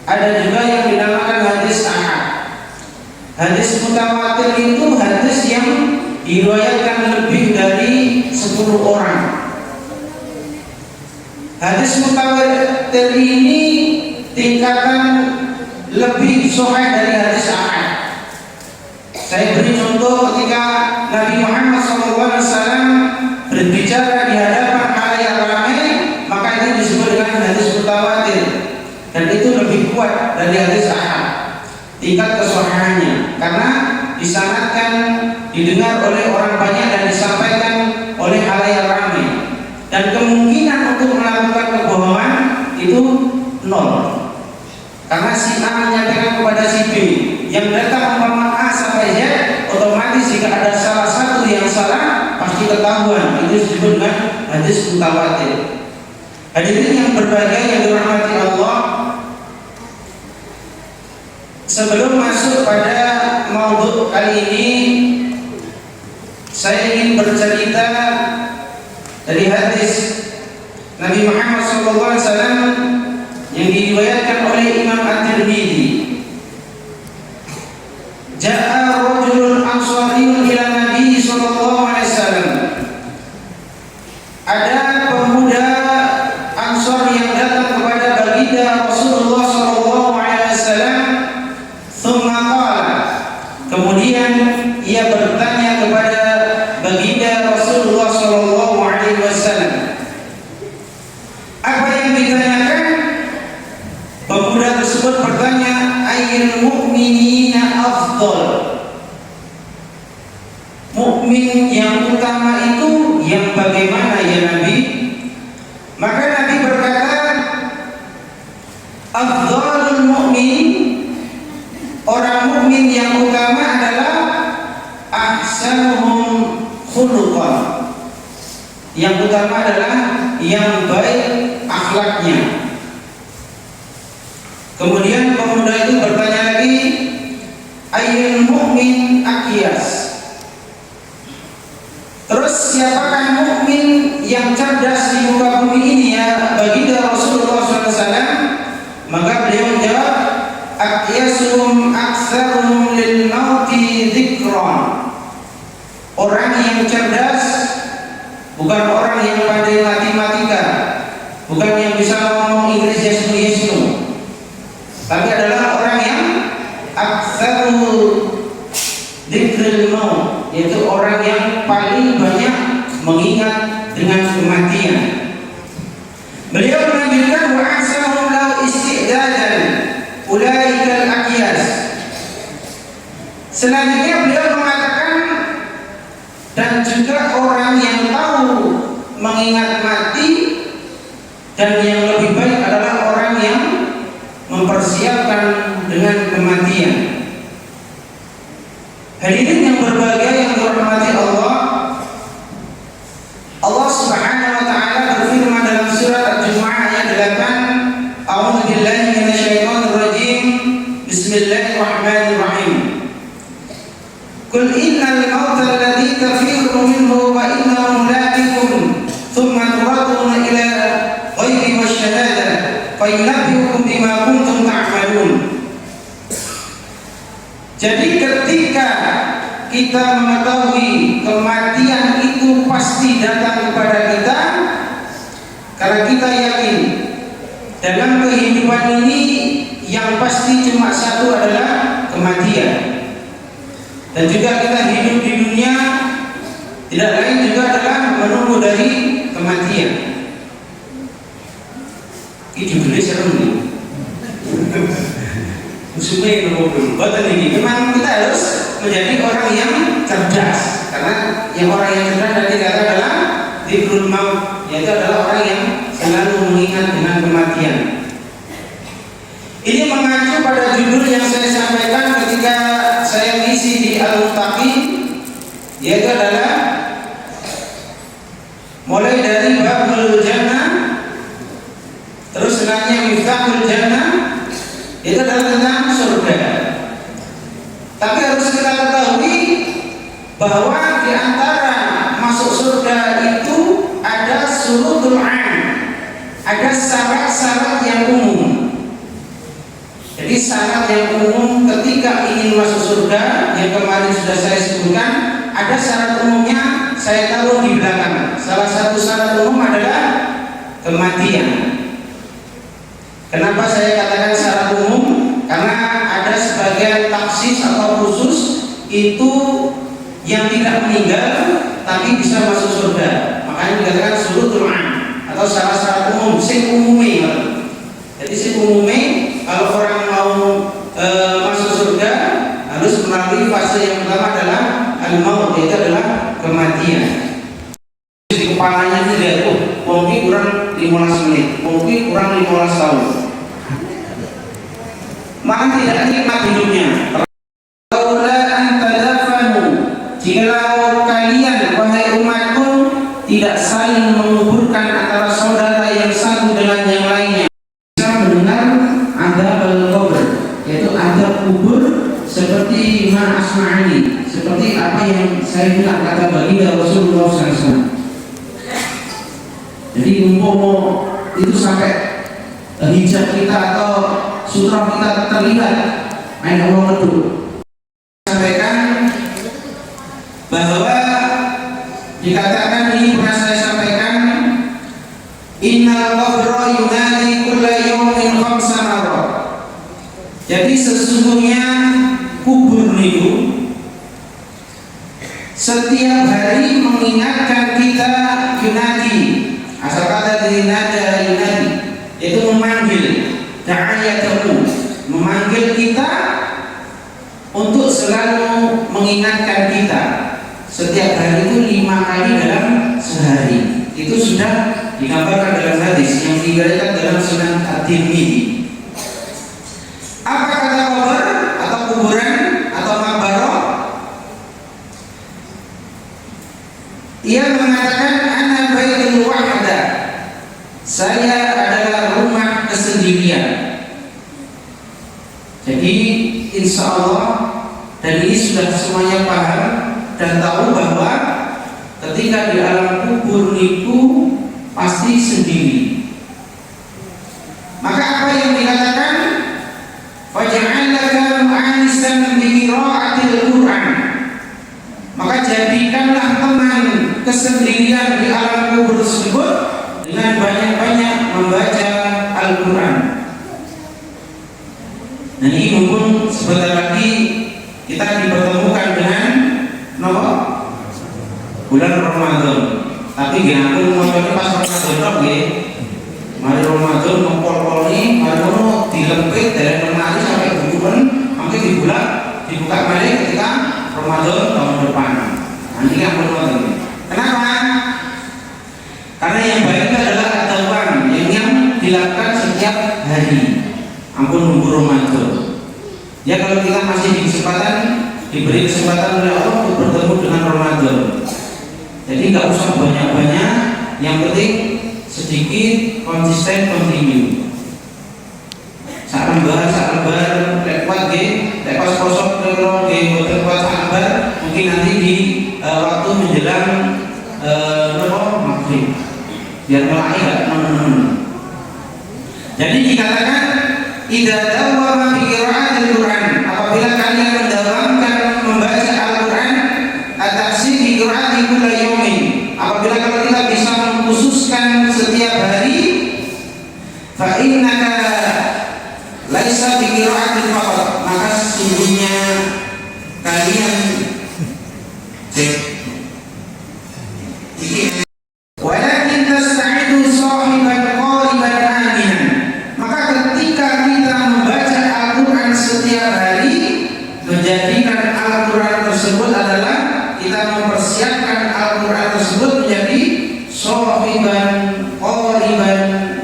ada juga yang dinamakan hadis ahad. Hadis mutawatir itu hadis yang diriwayatkan lebih dari 10 orang. Hadis mutawatir ini tingkatan lebih sahih dari hadis ahad. Saya beri contoh ketika Nabi Muhammad SAW berbicara di hadapan khalayak ramai, maka itu disebut dengan hadis mutawatir, dan itu lebih kuat dari hadis ahad tingkat kesahihannya, karena disanadkan, didengar oleh orang banyak dan disampaikan oleh khalayak ramai, dan kemungkinan untuk melakukan kebohongan itu nol, karena si A menyampaikan kepada si B, yang datang umpama A sampai Z, otomatis jika ada salah satu yang salah pasti ketahuan. Itu disebut dengan hadis mutawatir. Hadirin yang berbahagia yang dirahmati Allah, sebelum masuk pada maudhu kali ini, saya ingin bercerita dari hadis Nabi Muhammad SAW yang diriwayatkan oleh Imam At-Tirmidzi. Ja'a rajulun ansariyun ila Nabi sallallahu alaihi wasallam. Ada pemuda Ansar yang datang kepada baginda Rasulullah sallallahu alaihi wasallam. Tsumma qala, kemudian ia bertanya kepada baginda Rasulullah sallallahu alaihi wasallam. Apa yang ditanyakan? Pemuda tersebut bertanya, ayyul mu'minina afdal, mukmin yang utama itu yang bagaimana ya Nabi? Maka Nabi berkata, afdalul mu'min, orang mukmin yang utama adalah ahsanuhum khuluqan, yang utama adalah yang baik akhlaknya. Kemudian pemuda itu bertanya lagi, ayyul mu'min aqyas, terus siapakah mukmin yang cerdas di muka bumi ini ya baginda Rasulullah SAW? Maka beliau menjawab, aqyasum aktsarum lil mauti dzikran, orang yang cerdas bukan orang yang pandai matematika, bukan yang bisa ngomong Inggris yes no, tapi adalah orang yang aktsaru dzikril maut, yaitu orang yang paling banyak mengingat dengan kematian. Beliau melanjutkan, wa ahsanuhum lahu isti'dadan ulaikal aqyas. Selanjutnya beliau mengatakan, dan juga orang yang tahu mengingat mati, dan yang lebih baik adalah orang yang mempersiapkan dengan kematian. Hadirin yang berbahagia yang dirahmati Allah, Allah Subhanahu wa taala berfirman dalam surat Al-Jumu'ah ayat 8, A'udzu billahi minasyaitonir rajim. Bismillahirrahmanirrahim. Qul innal mauta alladzi tafirru minhu wa innahu mulaqikum thumma turaduna ila ghaibi wasyahadah fa yunabbi'ukum bima kuntum ta'malun. Jadi ketika kita mengetahui kematian itu pasti datang kepada kita, karena kita yakin dalam kehidupan ini yang pasti cuma satu adalah kematian, dan juga kita hidup di dunia tidak lain juga adalah menunggu dari kematian. Ini boleh serem nih. Musuhnya yang nomor buatan ini. Memang kita harus menjadi orang yang cerdas, karena yang orang yang cerdas dari kata adalah dzikrul maut, yaitu adalah orang yang selalu mengingat dengan kematian. Ini mengacu pada judul yang saya sampaikan ketika saya ngisi di Al-Muttaqin, yaitu adalah mulai dari babul jannah, terus selanjutnya miftahul jannah, itu adalah tentang surga. Tapi harus kita ketahui bahwa di antara masuk surga itu ada syurutul 'am, ada syarat-syarat yang umum. Jadi syarat yang umum ketika ingin masuk surga yang kemarin sudah saya sebutkan, ada syarat umumnya saya taruh di belakang. Salah satu syarat umum adalah kematian. Kenapa saya katakan syarat umum? Karena ada sebagian taksis atau khusus itu yang tidak meninggal tapi bisa masuk surga. Makanya dikatakan surutul am atau syarat-syarat umum, sing umume. Jadi sing umume kalau orang mau masuk surga harus melalui fase yang pertama adalah al-maut, yaitu adalah kematian. Di kepalanya itu lihat, mungkin kurang 15 menit, mungkin kurang 15 tahun. Maka tidak nikmat hidupnya. Jikalau kalian wahai umatku tidak saling menguburkan antara saudara yang satu dengan yang lainnya, bisa mendengar adzab kubur, yaitu adzab kubur seperti ma asma'ani, seperti apa yang saya bilang kata baginda Rasulullah SAW. Jadi umpama itu sampai hijab kita atau sutra kita terlihat, main Allah itu sampaikan bahwa dikatakan, ini pernah saya sampaikan, innal qabra yunadi kulla yawmin khamsa marrat. Jadi sesungguhnya kubur itu setiap hari mengingatkan kita, yunadi, asal kata dari nada yunadi, yaitu memanggil, da'ayatahu, memanggil kita untuk selalu mengingatkan kita. Setiap hari itu 5 kali dalam sehari. Itu sudah digambarkan dalam hadis yang diriwayatkan dalam Sunan At-Tirmidzi. Apa kata kubur atau kuburan atau makbarah? Ia mengatakan ana baitul wahda. Saya adalah rumah kesendirian. Jadi insya Allah, dan ini sudah semuanya paham dan tahu bahwa ketika di alam kubur itu pasti sendiri. Maka apa yang dikatakan? Faj'alaka mu'anisan bi qira'atil Qur'an. Maka jadikanlah teman kesendirian di alam kubur tersebut dengan banyak-banyak membaca Al-Qur'an. Nah, ini mumpung sebentar lagi kita dipertemukan dengan bulan Ramadan. Tapi gak aku mau pas Ramadan lagi. Mari Ramadan mempol-poli, mari ono dilempit dari lemari sampai bulan, sampai dibuka balik ketika Ramadan tahun depan. Nanti yang Ramadan. Kenapa? Karena yang baik adalah adawan yang dilakukan setiap hari. Ampun nunggu Ramadan. Ya kalau kita masih diberi kesempatan oleh Allah untuk bertemu dengan Ramadan. Jadi nggak usah banyak-banyak, yang penting sedikit, konsisten, kontinu. Saat lembar, lewat lepas kosong lewat sabar, mungkin nanti di waktu menjelang maghrib, biar mulai nggak. Jadi dikatakan idza dawama bi qira'atil Qur'an, apabila kalian mendawamkan membaca Al-Qur'an, at-tahsin bi qira'ati kulli yawmin, apabila kalau kita bisa mengkhususkan setiap hari, fa innaka laisa bi qira'atil faqat, maka sesungguhnya kalian walakin tasta'idu sahiban qariban aminan. Maka ketika kita membaca Al-Quran setiap hari, menjadikan Al-Quran tersebut adalah kita mempersiapkan Al-Quran tersebut menjadi sahiban qariban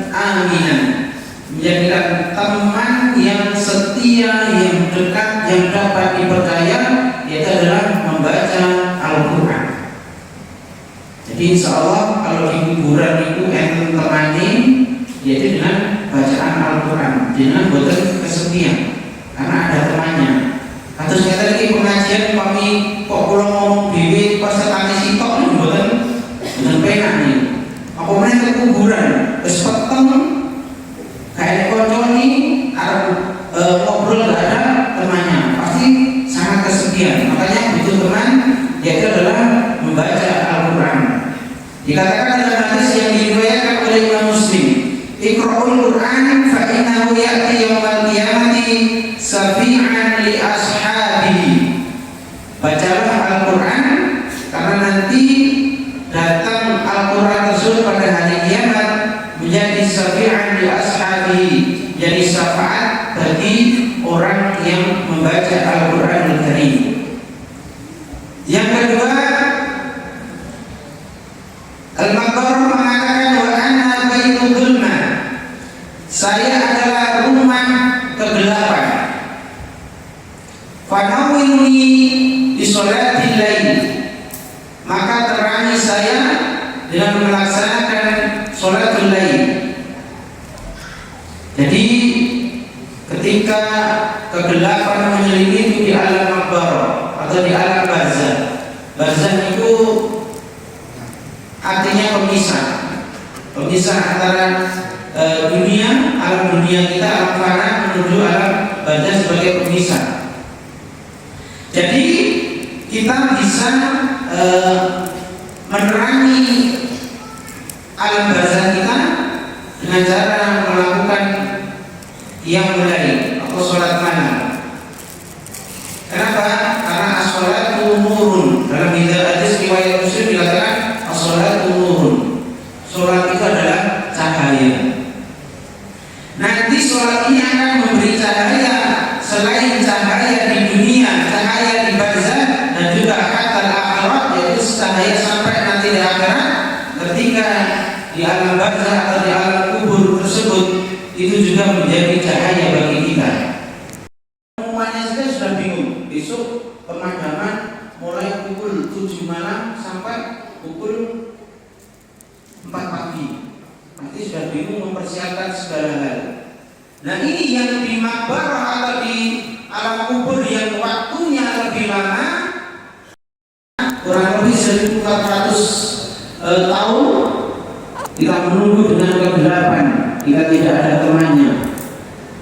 aminan, menjadikan teman yang setia, yang dekat, yang dapat dipercaya, yaitu adalah membaca Al-Quran. Jadi insya Allah kalau di kuburan itu enten temani, yaitu dengan bacaan Al-Quran, dengan boten kesepian, karena ada temannya. Atau saya tadi pengajian kami kok pulang ngomong dewi pas tani sitok ini boten penak nih. Aku main ke kuburan, terus peteng kayak kocok nih, arep syafaat bagi orang yang membaca Al-Qur'anul Karim. Yang kedua, Al-Maqbarah mengatakan wa anna baitul dhulma, saya adalah rumah kegelapan. Fanawwilni bi sholatil lail, maka terangi saya dengan melaksanakan sholatul lail. Jadi ketika kegelapan menyelimuti di alam maqbarah atau di alam barzah, barzah itu artinya pemisah antara dunia, alam dunia kita, alam fana menuju alam barzah sebagai pemisah. Jadi kita bisa menerangi alam barzah kita dengan cara melakukan qiyamul lail atau sholat malam. Kenapa? Karena as-sholatu nurun. Dalam hadis riwayat Muslim dikatakan as-sholatu nurun. Sholat itu adalah cahaya. Nanti sholat ini akan memberi cahaya selain cahaya di dunia, cahaya di barzah, dan juga hatta akhirat, yaitu cahaya sampai nanti di akhirat. Ketika di alam barzah atau di alam kubur tersebut, itu juga menjadi cahaya bagi kita. Semuanya saja sudah bingung. Besok pemadaman mulai pukul 7 malam sampai pukul 4 pagi. Nanti sudah bingung mempersiapkan segala hal. Nah, ini yang di maqbarah atau di alam kubur yang waktunya lebih lama, kurang lebih 1400 tahun, kita menunggu dengan kegelapan, kita tidak ada temannya.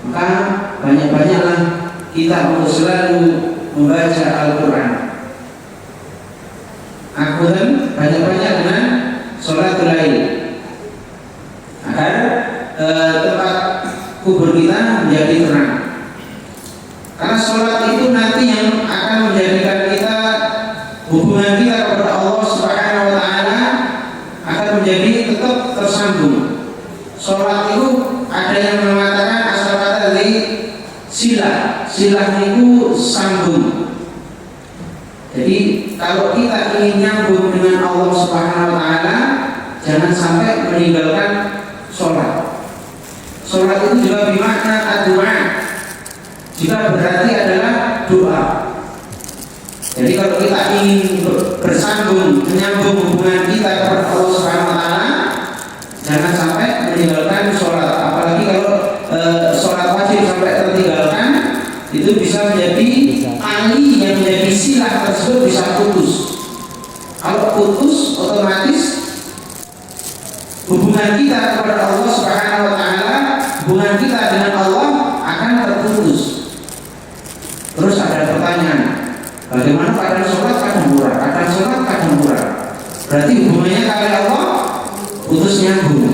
Maka banyak-banyaklah kita untuk selalu membaca Al-Quran. Akutan banyak-banyak dengan sholatul lail, agar tempat kubur kita menjadi terang. Karena sholat itu nanti yang akan menjadikan kita, hubungan kita kepada Allah Subhanahu wa Ta'ala akan menjadi tetap tersambung. Sholat itu ada yang mengatakan asal kata dari silah itu sambung. Jadi kalau kita ingin nyambung dengan Allah Subhanahu wa Ta'ala, jangan sampai meninggalkan sholat. Sholat itu juga bermakna doa, juga berarti adalah doa. Jadi kalau kita ingin bersambung, menyambung hubungan kita kepada Allah Subhanahu wa Ta'ala, jangan sampai meninggalkan sholat. Apalagi kalau sholat wajib sampai tertinggalkan, itu bisa menjadi tali yang menjadi silah tersebut bisa putus. Kalau putus, otomatis hubungan kita kepada Allah Subhanahu wa Ta'ala, hubungan kita dengan Allah akan terputus. Terus ada pertanyaan, bagaimana kadang sholat kadang murah, kadang sholat kadang murah? Berarti hubungannya kepada Allah putus nyambung.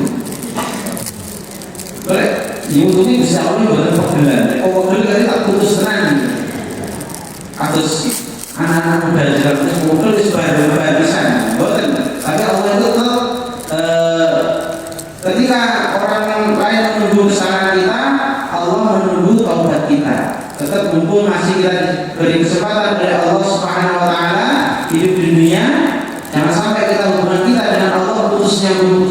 Boleh? YouTube ini bisa oleh buatan pegelan. Kalau pegelan tadi tak putus tenang. Kasus anak-anak muda jalan terus pegelan itu sebagai bisa. Bukan. Tapi Allah itu tetap ketika orang lain menunggu kesalahan kita, Allah menunggu taubat kita. Tetap mumpung masih kita beri kesempatan dari Allah Subhanahu wa Ta'ala hidup di dunia, jangan sampai kita hubungan kita dengan Allah putus nyambung.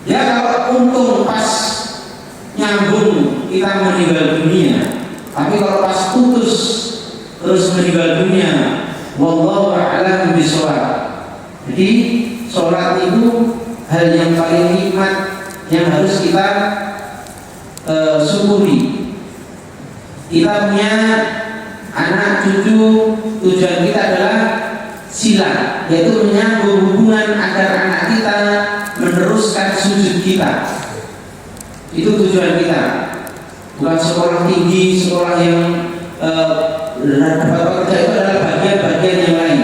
Ya kalau untung pas nyambung kita meninggal dunia, tapi kalau pas putus terus meninggal dunia, wallahu a'lam bishawab. Jadi sholat itu hal yang paling nikmat yang harus kita syukuri. Kita punya anak cucu, tujuan kita adalah sila, yaitu menyambung hubungan agar anak kita meneruskan sujud kita. Itu tujuan kita. Bukan sekolah tinggi, sekolah yang dapat pekerja, itu adalah bagian-bagian yang lain.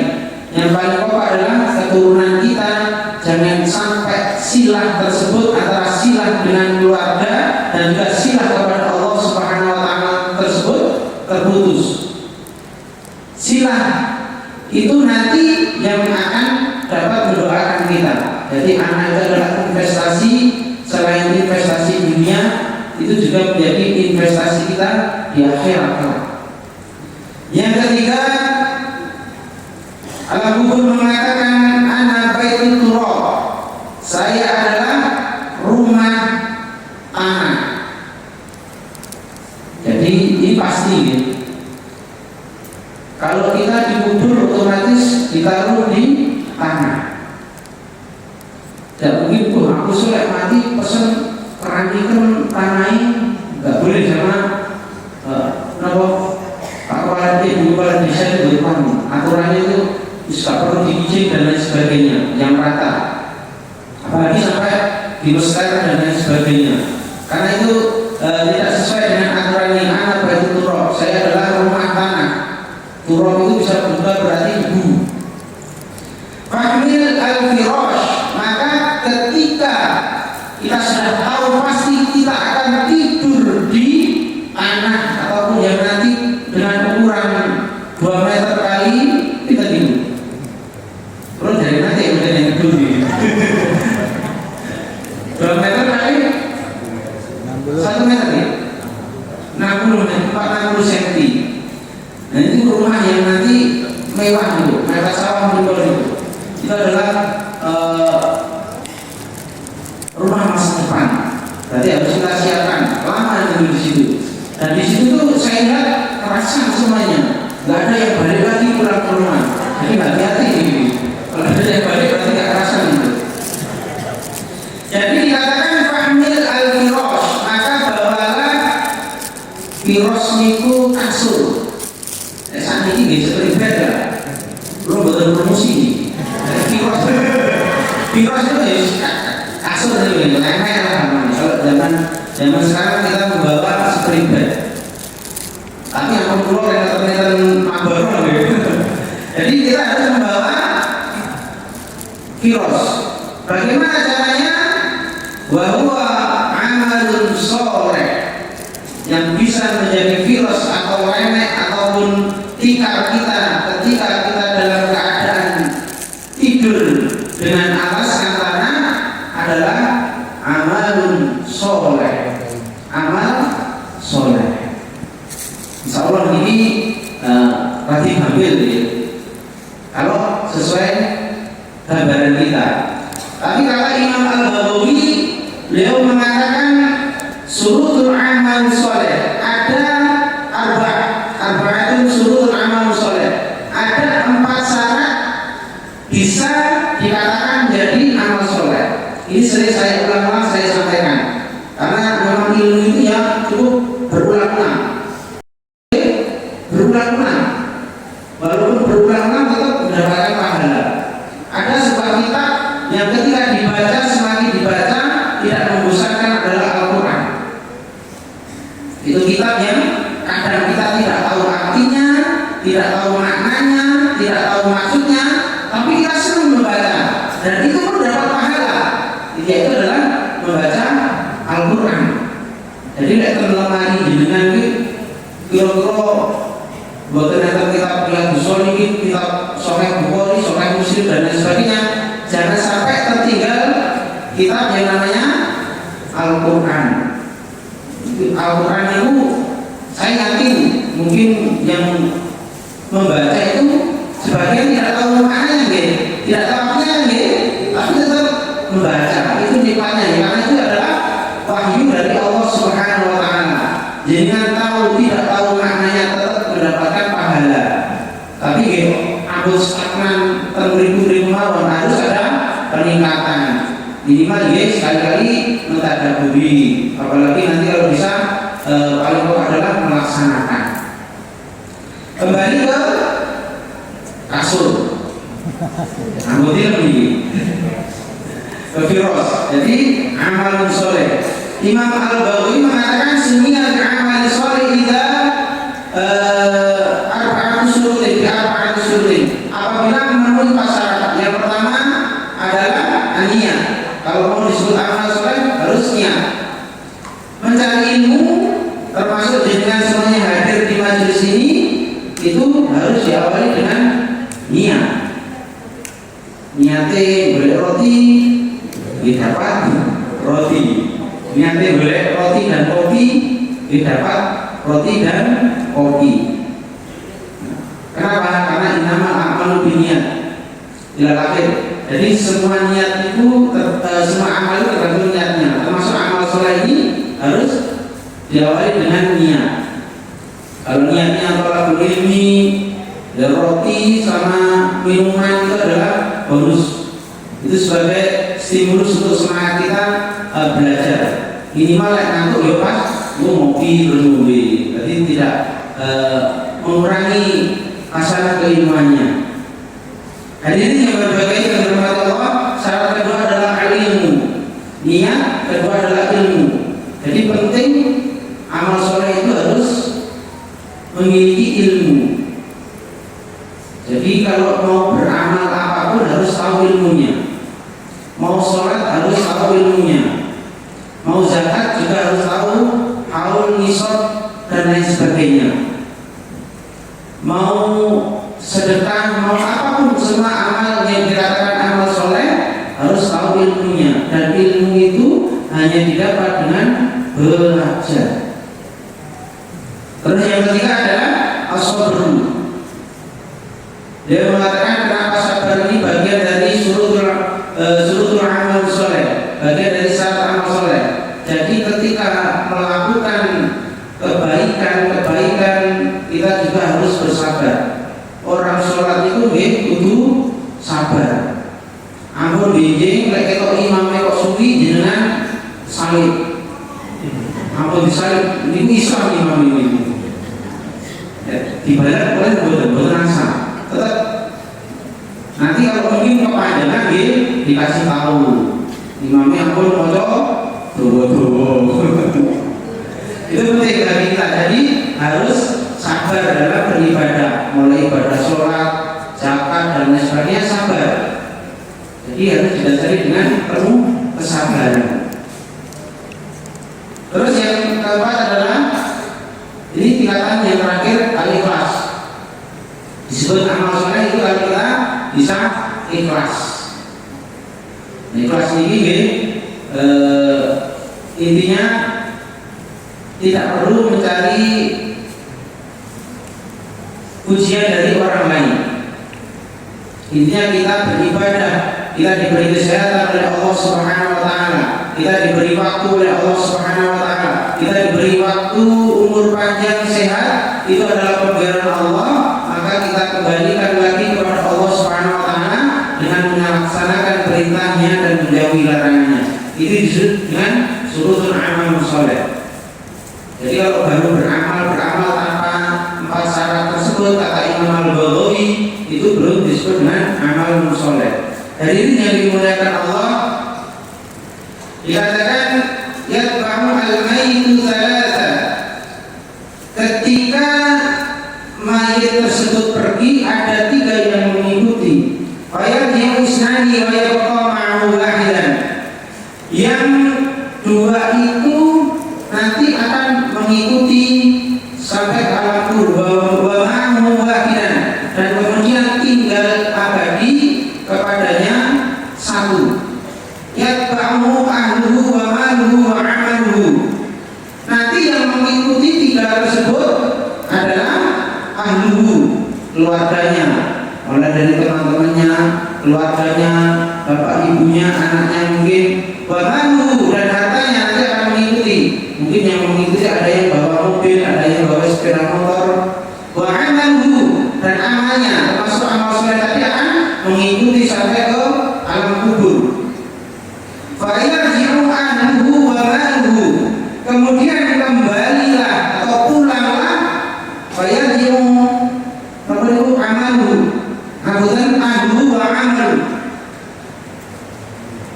Yang paling pokok adalah keturunan kita. Jangan sampai silah tersebut antara silah dengan keluarga dan juga silah kepada Allah Subhanahu wa Ta'ala tersebut terputus. Silah itu nanti yang akan dapat mendoakan kita. Jadi anak itu adalah investasi, selain investasi dunia, itu juga menjadi investasi kita di akhirat kelak. Yang ketiga, Al-Qur'an mengatakan ana baitul turab, saya adalah rumah tanah. Jadi ini pasti ya. Kalau kita dikubur otomatis ditaruh di tanah. Tidak mungkin tuh aku sudah mati pesen kerangikan tanah, nggak boleh sama kenapa Pak Kepala Desa itu berpanu aturannya itu bisa perlu diizin dan lain sebagainya yang rata, apalagi sampai dibesarkan dan lain sebagainya, karena itu tidak sesuai dengan aturan yang ada. Berarti turab, saya adalah rumah tanah. Turab itu bisa juga berarti ibu. Fahmil al-firash, maka ketika kita sudah tahu pasti kita akan tidur di tanah ataupun yang nanti dengan ukuran 2 meter kali kita tidur. Terus dari nanti yang tidur 2 meter kali 1 meter ya, 60 meter, 40 cm. Nah itu rumah yang nanti mewah itu, mewah sawah itu. Itu adalah rumah masa depan. Berarti harus kita siapkan lama dulu di situ. Dan di situ tuh saya lihat kerasan semuanya. Nggak ada yang balik lagi pulang ke rumah. Jadi hati-hati ini. Kalau ada yang balik berarti nggak kerasan itu. Jadi dikatakan fahmil al-firosh, maka bawalah firosh niku kasur. Saat ini nggak seperti beda. Belum betul promosi. Firosh itu ya kasur itu ya, kalau zaman sekarang kita membawa spring bed. Tapi yang keluar yang ternyata mabaron gitu. Jadi kita harus membawa firosh. Bagaimana caranya? Bahwa amalun soleh yang bisa menjadi firosh atau remek ataupun tikar kita ketika kita dalam keadaan tidur dengan alaskan tanah adalah amalun soleh, amal soleh. Insya Allah ini rajin ambil ya, kalau sesuai gambaran kita. Tapi kalau Imam Al-Baghawi beliau mengatakan surutul amal soleh ada arba'atun surutul amal soleh, ada 4 syarat bisa dikatakan jadi amal soleh. Ini sering saya ulang-ulang saya sampaikan karena memang ilmu itu ya cukup berulang-ulang, walaupun berulang-ulang tetap mendapatkan pahala. Ada sebuah kitab yang ketika dibaca semakin dibaca tidak membosankan adalah Al-Quran. Itu kitab yang kadang kita tidak tahu artinya, tidak tahu maknanya, tidak tahu maksudnya, tapi kita senang membaca dan itu pun dapat pahala. Yaitu adalah membaca Al-Quran. Jadi tidak terlemari dengan kira-kira buatan nanti kitab Riyadhus Shalihin, kitab Sahih Bukhari, Sahih Muslim dan lain sebagainya. Jangan sampai tertinggal kitab yang namanya Al-Quran. Al-Quran itu saya yakin mungkin yang membaca itu sebagian tidak tahu maknanya, tidak tahu artinya, tapi tetap membaca. Itu nikmatnya ya, karena itu adalah wahyu dari Allah Subhanahu wa Ta'ala. Jangan tahu tidak tahu maknanya tetap mendapatkan pahala. Tapi aku stagnan ribu-ribu mawon, harus ada peningkatan. Minimal sekali-kali mentadaburi, apalagi nanti kalau bisa paling pokok adalah melaksanakan. Kembali ke kasur. Anggota lebih firosh. Jadi amalun soleh. Imam Al-Baghawi mengatakan sunnah amal soleh ida arba'atus syurutin. Apabila memenuhi 4 syarat. Yang pertama adalah niat. Kalau mau disebut amal soleh harus niat. Mencari ilmu termasuk dengan semuanya hadir di majelis ini itu harus diawali dengan niat. Niatnya boleh roti didapat roti, niatnya boleh roti dan kopi dapat roti dan kopi. Kenapa? Karena inama amalu biniat ila akhir. Jadi semua niat itu semua amal itu tergantung niatnya. Termasuk amal soleh ini harus diawali dengan niat. Kalau niatnya tolak ilmi, ya roti sama minuman itu adalah bonus. Itu sebagai stimulus untuk semangat kita belajar. Minimal ngantuk ya pas, itu ngopi berumbi. Jadi tidak mengurangi masalah keilmuannya. Hadirin yang berbagai yang dirahmati Allah, syarat kedua adalah ilmu. Niat kedua adalah ilmu. Jadi penting amal soleh itu harus memiliki ilmu. Jadi kalau mau beramal apapun harus tahu ilmunya. Mau sholat harus tahu ilmunya. Mau zakat juga harus tahu haul, nisab dan lain sebagainya. Mau sedekah, mau apapun semua amal yang dikatakan amal soleh harus tahu ilmunya, dan ilmu itu hanya didapat dengan belajar. Terus yang ketiga adalah as-sabr. Dia mengatakan kenapa sabar ini bagian dari surutul amal soleh, bagian dari syarat amal soleh. Jadi ketika melakukan kebaikan kita juga harus bersabar. Orang sholat itu kudu sabar. Ampun binjing lek ketok imame kok suwi jenengan salib. Ampun disalib niku Islam imam ini. Dibayar oleh boten rasa. Tetap nanti kalau mungkin kepanjangan nggih dikasih tahu. Imamnya ampun maca dowo-dowo. Itu penting bagi kita. Jadi harus sabar dalam beribadah, mulai ibadah sholat, zakat dan lain sebagainya sabar. Jadi harus didasari dengan penuh kesabaran. Terus yang keempat adalah ini tingkatan yang terakhir al-ikhlas. Disebut amal soleh itu kalau kita bisa ikhlas. Nah, ikhlas ini intinya tidak perlu mencari pujian dari orang lain. Intinya kita beribadah, kita diberi kesehatan oleh Allah Subhanahu wa taala, kita diberi waktu oleh Allah Subhanahu wa taala, kita diberi waktu umur panjang sehat, itu adalah pemberian Allah, maka kita kembalikan lagi kepada Allah Subhanahu wa taala dengan melaksanakan perintahnya dan menjauhi larangannya. Itu disebut dengan surutul amal soleh. Jadi kalau baru beramal tanpa empat syarat tersebut, kata Imam Al-Baghawi, itu belum disebut dengan amal soleh. Dari ini yang dimuliakan Allah, dikatakan yatba'u al-mayyitu thalatha. Ketika mayit tersebut pergi, ada tiga yang mengikuti. Fayadhi'u isnani wa yabqa ma'ahu wahidan. Yang dua itu nanti akan mengikuti sampai ke alam kubur wa ma'ahu wahidan, dan kemudian tinggal abadi kepadanya satu. Yatba'u ahluhu wa maluhu wa amaluhu. Nanti yang mengikuti tiga tersebut adalah ahluhu, keluarganya, mulai dari teman-temannya, keluarganya, bapak ibunya, anaknya mungkin, wa maluhu, dan hartanya nanti akan mengikuti. Mungkin yang mengikuti ada yang bawa mobil, ada yang bawa sepeda motor. Wa amaluhu, dan amalnya termasuk amal soleh tadi akan mengikuti sampai ke alam kubur. Fa yarji'u ahluhu wa maluhu, kemudian kembalilah atau pulanglah. Fa yarji'u amaluhu, kemudian ahluhu wa amaluhu,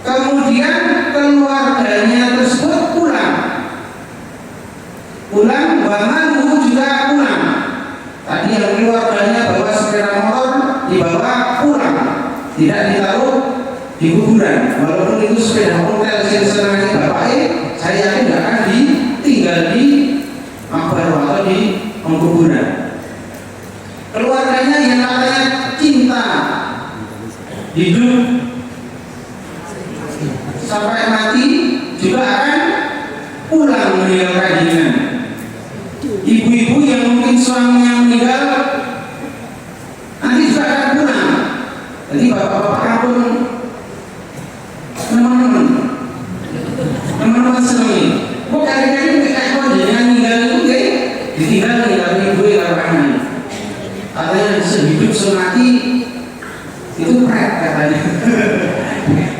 kemudian keluarganya tersebut pulang, wa maluhu juga pulang. Tadi yang keluarganya bawa sepeda motor dibawa pulang, tidak ditaruh di kuburan. Walaupun itu sepeda motor yang senangnya bapaknya, saya yakin tidak akan ditinggal di makbar atau di pengkuburan. Keluarganya yang katanya cinta hidup sampai mati juga akan pulang meninggalkan jenengan. Ibu-ibu yang mungkin suaminya meninggal nanti juga akan pulang. Jadi bapak-bapak pun teman-teman senang. Kok kali-kali kayak kau jangan meninggal itu kayak ditinggal ibu yang anak. Katanya sehidup semati itu pret katanya.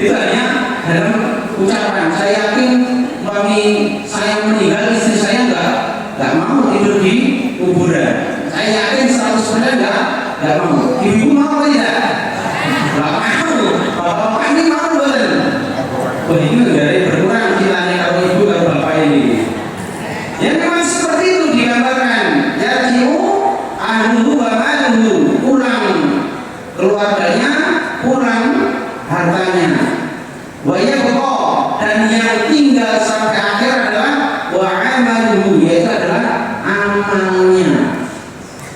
Itu hanya dalam ucapan. Saya yakin suami saya meninggal, istri saya nggak mau tidur di kuburan. Saya yakin 100% nggak mau. Ibu mau tidak? Nggak mau. Bapak ini mau betul. Wah ini dari berkurang cintanya kalau ibu kalau bapak ini. Ya memang seperti itu digambarkan. Yarji'u ahluhu wa maluhu, pulang keluarganya, pulang hartanya. Wa yabqa, dan yang tinggal sampai akhir adalah wa amaluhu, yaitu adalah amalnya.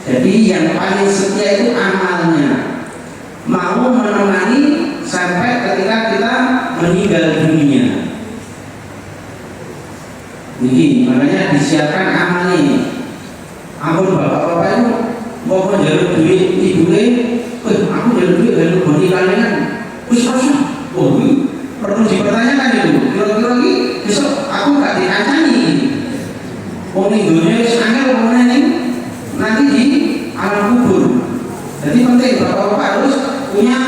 Jadi yang paling setia itu amalnya, mau menemani sampai ketika kita meninggal dunia. Ini makanya disiapkan amalnya. Ampun bapak-bapak itu mau menjalur duit ibu aku jalur duit dari bodi kalian. Oh perlu dipertanyakan itu. Kira-kira lagi besok aku nggak dikancani. Mau minggunya angel mau nanti di alam kubur. Jadi penting bapak-bapak harus punya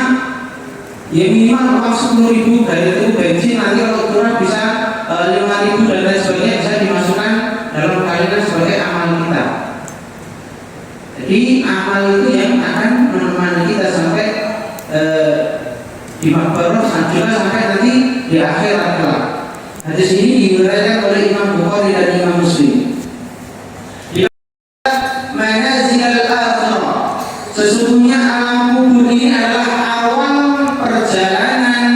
ya minimal uang 10.000 dari itu bensin, nanti kalau kurang bisa 5.000 dan lain sebagainya bisa dimasukkan dalam kalian sebagai amal kita. Jadi amal itu yang akan menemani kita sampai di makbarah juga sampai nanti di akhirat kelak. Hadis ini diriwayatkan oleh Imam Bukhari dan Imam Muslim. Manazilul akhirah, sesungguhnya alam kubur ini adalah awal perjalanan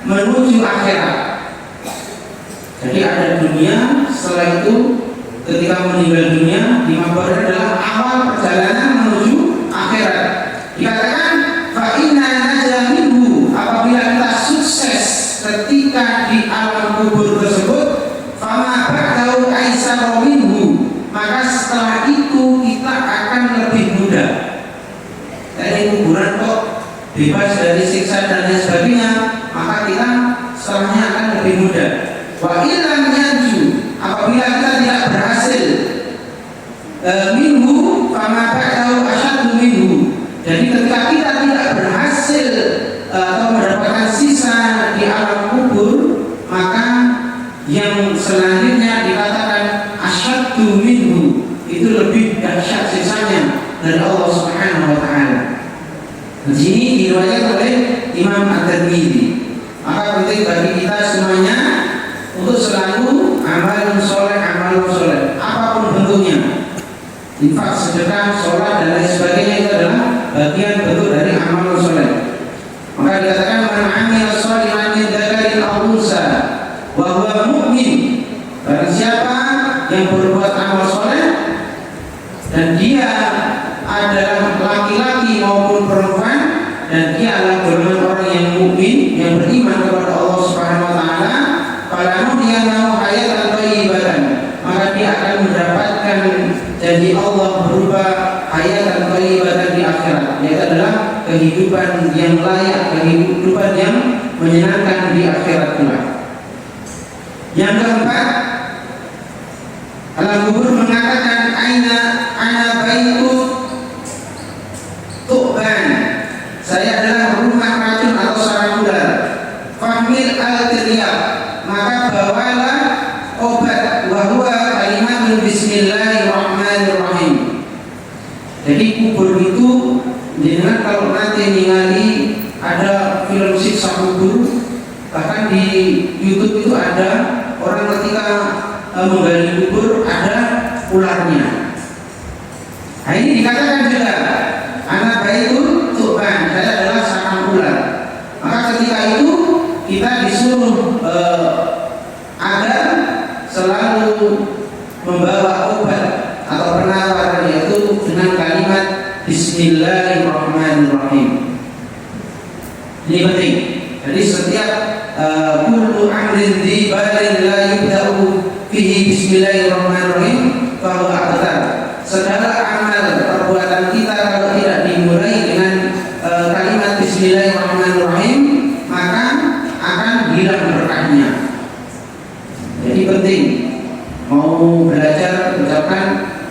menuju akhirat. Jadi ada dunia, setelah itu ketika meninggal dunia di makbarah adalah awal perjalanan menuju akhirat. Dikatakan fa inna naja minhu, apabila kita sukses ketika di alam kubur tersebut, fama ba'dahu aisara minhu, maka setelah itu kita akan lebih mudah. Dari kuburan kok bebas dari siksa dan lain sebagainya, maka kita setelahnya akan lebih mudah. Wa ilam yanju, apabila kita tidak berhasil minhu, fama ba'dahu asyaddu minhu. Jadi ketika kita tidak berhasil atau mendapatkan sisa di alam kubur, maka yang selanjutnya dikatakan asyaddu minhu, itu lebih dahsyat sisanya dari Allah Subhanahu wa taala. Di sini diriwayatkan oleh Imam At-Tirmidzi. Maka penting bagi kita semuanya untuk selalu amal soleh, apapun bentuknya, infak, sedekah, sholat dan lain sebagainya, itu adalah bagian bentuk dari amal soleh. Maka dikatakan man 'amila shalihan min dzakarin aw unsa wa huwa mu'min, barang siapa yang berbuat amal soleh dan dia adalah laki-laki maupun perempuan, dan dia adalah golongan orang yang mukmin, yang beriman kepada Allah Subhanahu wa taala, falanuh dia mau hayatan thayyibatan, maka dia akan mendapatkan janji Allah berupa hayatan thayyibatan di akhirat, yaitu adalah kehidupan yang layak, kehidupan yang menyenangkan di akhirat pula. Yang keempat, alam kubur mengatakan ana baitu tu'ban, saya adalah rumah racun atau sarang ular. Fahmil al-tiryab, maka bawalah obat, wa huwa kalimatun bismillahirrahmanirrahim. Jadi kubur itu, jangan kalau nanti ningali ada film siksa kubur, bahkan di YouTube itu ada orang ketika menggali kubur ada ularnya. Nah ini dikatakan juga anak baitul tu'ban, saya adalah sarang ular. Maka ketika itu kita disuruh agar selalu membawa obat atau penawar, yaitu dengan kalimat Bismillahirrahmanirrahim. Ini penting. Jadi setiap kullu amrin di balin la yubda'u fihi Bismillahirrahmanirrahim fahuwa abtar.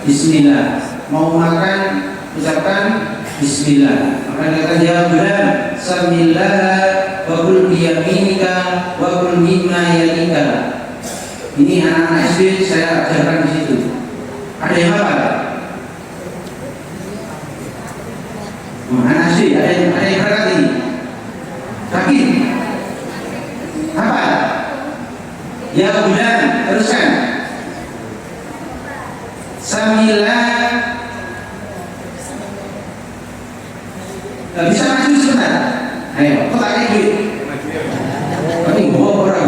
Bismillah. Mau makan ucapkan Bismillah. Maka kata ya bulan, Samillah wa kul biyaminika wa kul mimma yalika. Ini anak-anak SD saya ajarkan di situ. Ada yang hafal? Anak SD ada yang berangkat ini? Yakin? Hafal? Ya bulan, teruskan. Samillah. Bisa maju sebentar. Ayo, kok tak kayak duit? Ini bawa orang.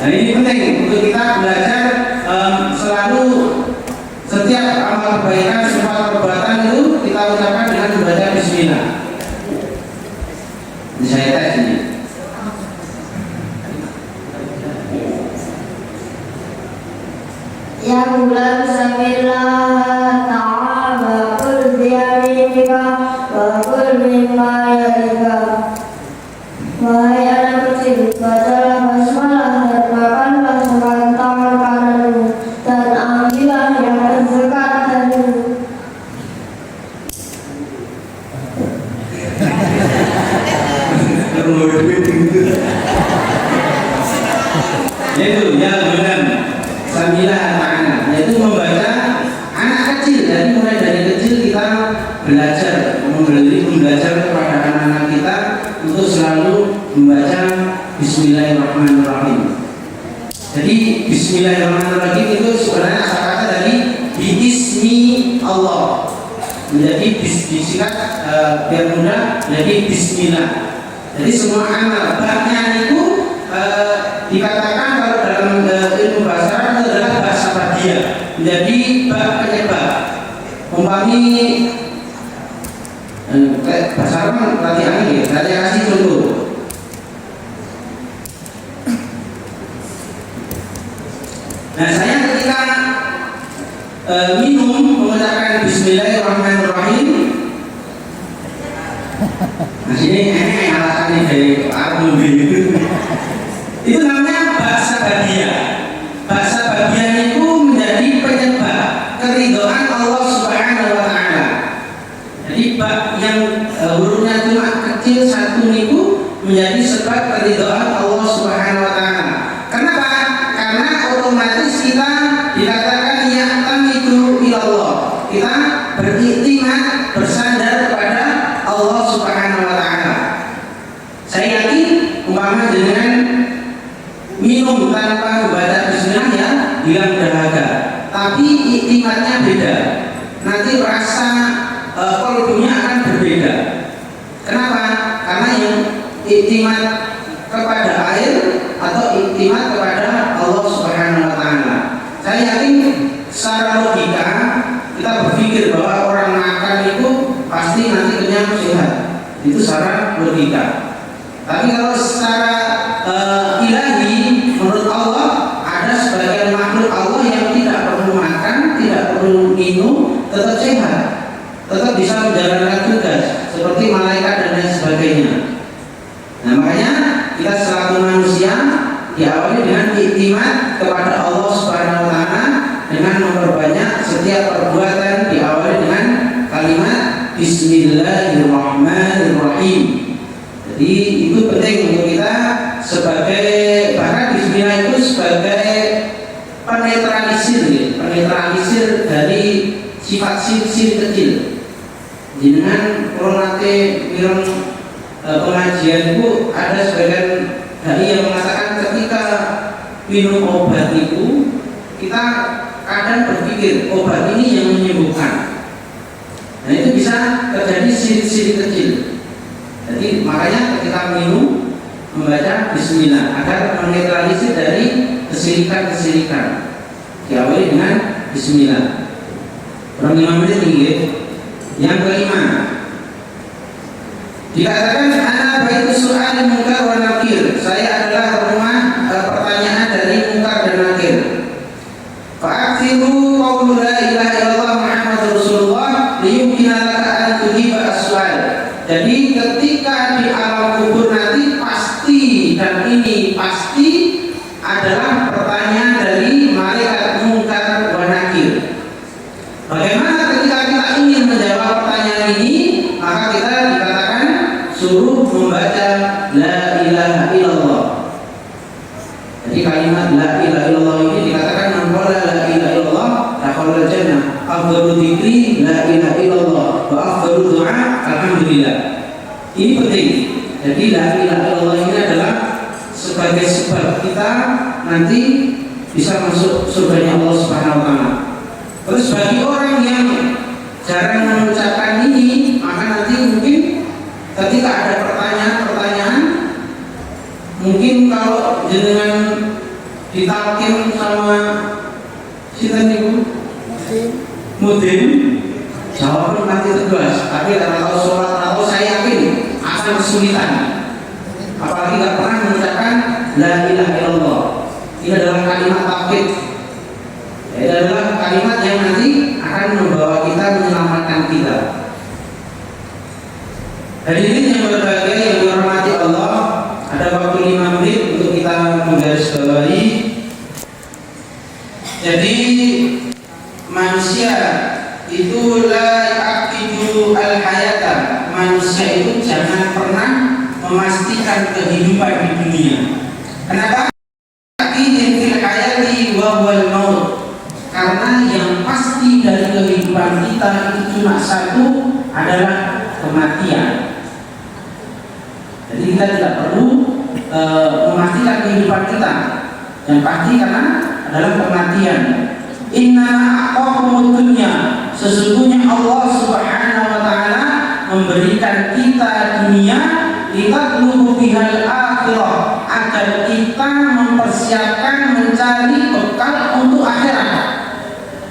Nah ini penting untuk kita belajar selalu setiap amal kebaikan, setiap perbuatan itu kita ucapkan dengan membaca Bismillah. Ini saya tes ini. Ya bulan samillah ta'ala kul biyaminika wa kul mimma yalika. Wahai anak kecil, bacalah basmalah dan makanlah semakan tangan kananmu dan ambillah yang terdekat darimu. Yaitu ya bulan sambilah anak-anak, yaitu membaca anak kecil. Dari mulai dari kecil kita belajar kepada anak-anak kita untuk selalu membaca Bismillahirrahmanirrahim. Jadi Bismillahirrahmanirrahim itu sebenarnya asal kata dari Bismi Allah. Menjadi disingkat biar mudah menjadi Bismillah. Jadi semua amal bahkan itu dikatakan kalau dalam ilmu bahasa Arab adalah bahasa badiah, menjadi bab penyebab. Umpami bahasa Arab latihan ini, saya kasih contoh. Nah saya ketika minum mengucapkan Bismillahirrahmanirrahim. Nah ini alasannya dari Arab itu namanya bahasa badiah. Bahasa badiah itu menjadi penyebab keridhaan Allah Subhanahu wa taala. Jadi bab yang hurufnya cuma kecil satu itu menjadi sebab keridhaan Allah Subhanahu wa taala. Kenapa? Karena otomatis kita dikatakan ya'tamidu ilallah. Kita beriktimat, bersandar kepada Allah Subhanahu wa taala. Saya yakin umpama dengan minum tanpa membaca bismillah ya bilang dahaga, tapi iktimatnya beda. Nanti rasa kolbunya akan berbeda. Kenapa? Karena yang iktimat kepada air atau iktimat kepada Allah Subhanahu wa taala. Saya yakin secara logika kita berpikir bahwa orang makan itu pasti nanti kenyang sehat. Itu secara logika. Tapi kalau secara ilahi menurut Allah ada sebagian makhluk Allah yang tidak perlu makan, tidak perlu minum, tetap sehat, tetap bisa menjalankan tugas seperti malaikat dan lain sebagainya. Nah makanya kita selaku manusia diawali dengan iktimat kepada Allah Subhanahu wa taala dengan memperbanyak setiap perbuatan diawali dengan kalimat Bismillahirrahmanirrahim. Jadi itu penting untuk kita sebagai, bahkan Bismillah itu sebagai penetralisir dari sifat sin kecil. Dengan koronate film pengajian itu ada sebagian dari yang mengatakan ketika minum obat itu kita kadang berpikir obat ini yang menyembuhkan. Nah itu bisa terjadi sin kecil. Jadi makanya ketika minum membaca Bismillah agar menetralisir dari kesirikan. Diawali dengan Bismillah. Kurang 5 menit tinggi. Yang kelima, dikatakan ana baitu su'al munkar wa nakir. Saya adalah rumah pertanyaan dari munkar dan nakir. Fa'akhiru qawlu la ilaha illallah Muhammadur Rasulullah liyumkina laka an tujiba as-su'al. Jadi ketika di alam kubur nanti pasti, dan ini pasti adalah pertanyaan dari afdalu dzikri la ilaha illallah wa afdalu du'a alhamdulillah. Ini penting. Jadi la ilaha illallah ini adalah sebagai sebab kita nanti bisa masuk surganya Allah Subhanahu wa taala. Terus bagi orang yang jarang mengucapkan ini, maka nanti mungkin ketika ada pertanyaan-pertanyaan, mungkin kalau jenengan ditalkin sama sinten niku mudin, jawabnya nanti tegas. Tapi kalau sholat atau saya yakin akan kesulitan. Apalagi nggak pernah mengucapkan la ilaha illallah. Ini adalah kalimat tauhid. Ini adalah kalimat yang nanti akan membawa kita menyelamatkan kita. Hadirin yang berbahagia yang dihormati Allah, ada waktu 5 menit untuk kita menggarisbawahi. Jadi manusia itu la yaqidu al-hayata. Manusia itu jangan pernah memastikan kehidupan di dunia. Kenapa? Yaqidin fil hayati wa huwal maut. Karena yang pasti dari kehidupan kita itu cuma satu, adalah kematian. Jadi kita tidak perlu memastikan kehidupan kita. Yang pasti karena adalah kematian. Inna aqamud dunya, sesungguhnya Allah Subhanahu wa taala memberikan kita dunia, kita tulubu bihal akhirah, agar kita mempersiapkan mencari bekal untuk akhirat.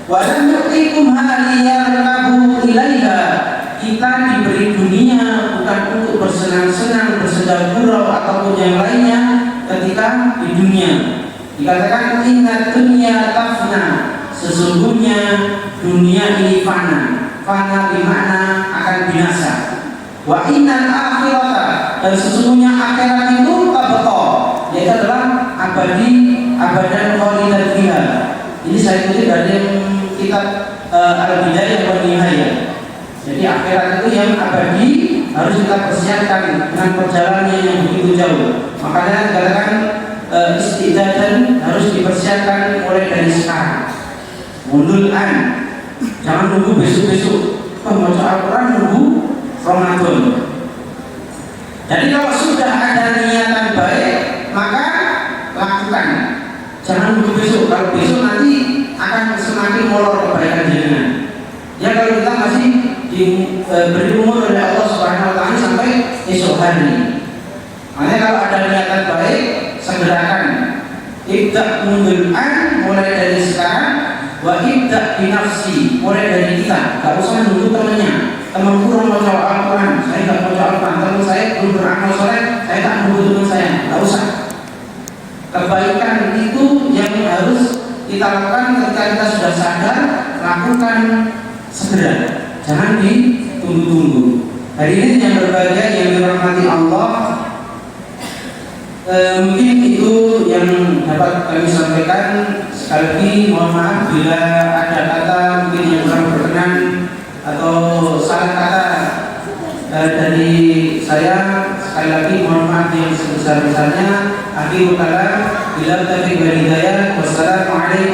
Wa lam yu'tikum haliyarkabu ilaiha, kita diberi dunia bukan untuk bersenang-senang, bersenda gurau ataupun yang lainnya ketika di dunia. Dikatakan inna dunya tafna, sesungguhnya dunia ini fana. Fana bermakna akan binasa. Wa innal akhirata, dan sesungguhnya akhirat itu tabqa, yaitu adalah abadi, abadan khalidan fiha. Ini saya kutip dari kitab Al-Bidayah wa Nihayah. Jadi akhirat itu yang abadi harus kita persiapkan dengan perjalanan yang begitu jauh. Makanya dikatakan istidadan harus dipersiapkan mulai dari sekarang. Mundulan, jangan nunggu besok-besok. Membaca Al-Quran nunggu Ramadan. Jadi kalau sudah ada niatan baik, maka lakukan. Jangan nunggu besok. Kalau besok nanti akan semakin molor kebaikan jenengan. Ya kalau kita masih diberi umur oleh Allah Subhanahu wa taala sampai esok hari. Makanya kalau ada niatan baik, segerakan. Ibda mundulan mulai dari sekarang, wa ibda binafsi, mulai dari kita. Gak usah nunggu temannya. Teman kurang baca Al-Quran, saya gak baca Al-Quran. Teman saya belum beramal soleh, saya tak nunggu teman saya. Gak usah. Kebaikan itu yang harus kita lakukan ketika kita sudah sadar, lakukan segera. Jangan ditunggu-tunggu. Hari ini yang berbahagia yang dirahmati Allah, mungkin itu yang dapat kami sampaikan. Sekali lagi mohon maaf bila ada kata mungkin yang kurang berkenan atau salah kata dari saya. Sekali lagi mohon maaf yang sebesar-besarnya. Akhirul kalam, bila taufiq wal hidayah. Wassalamualaikum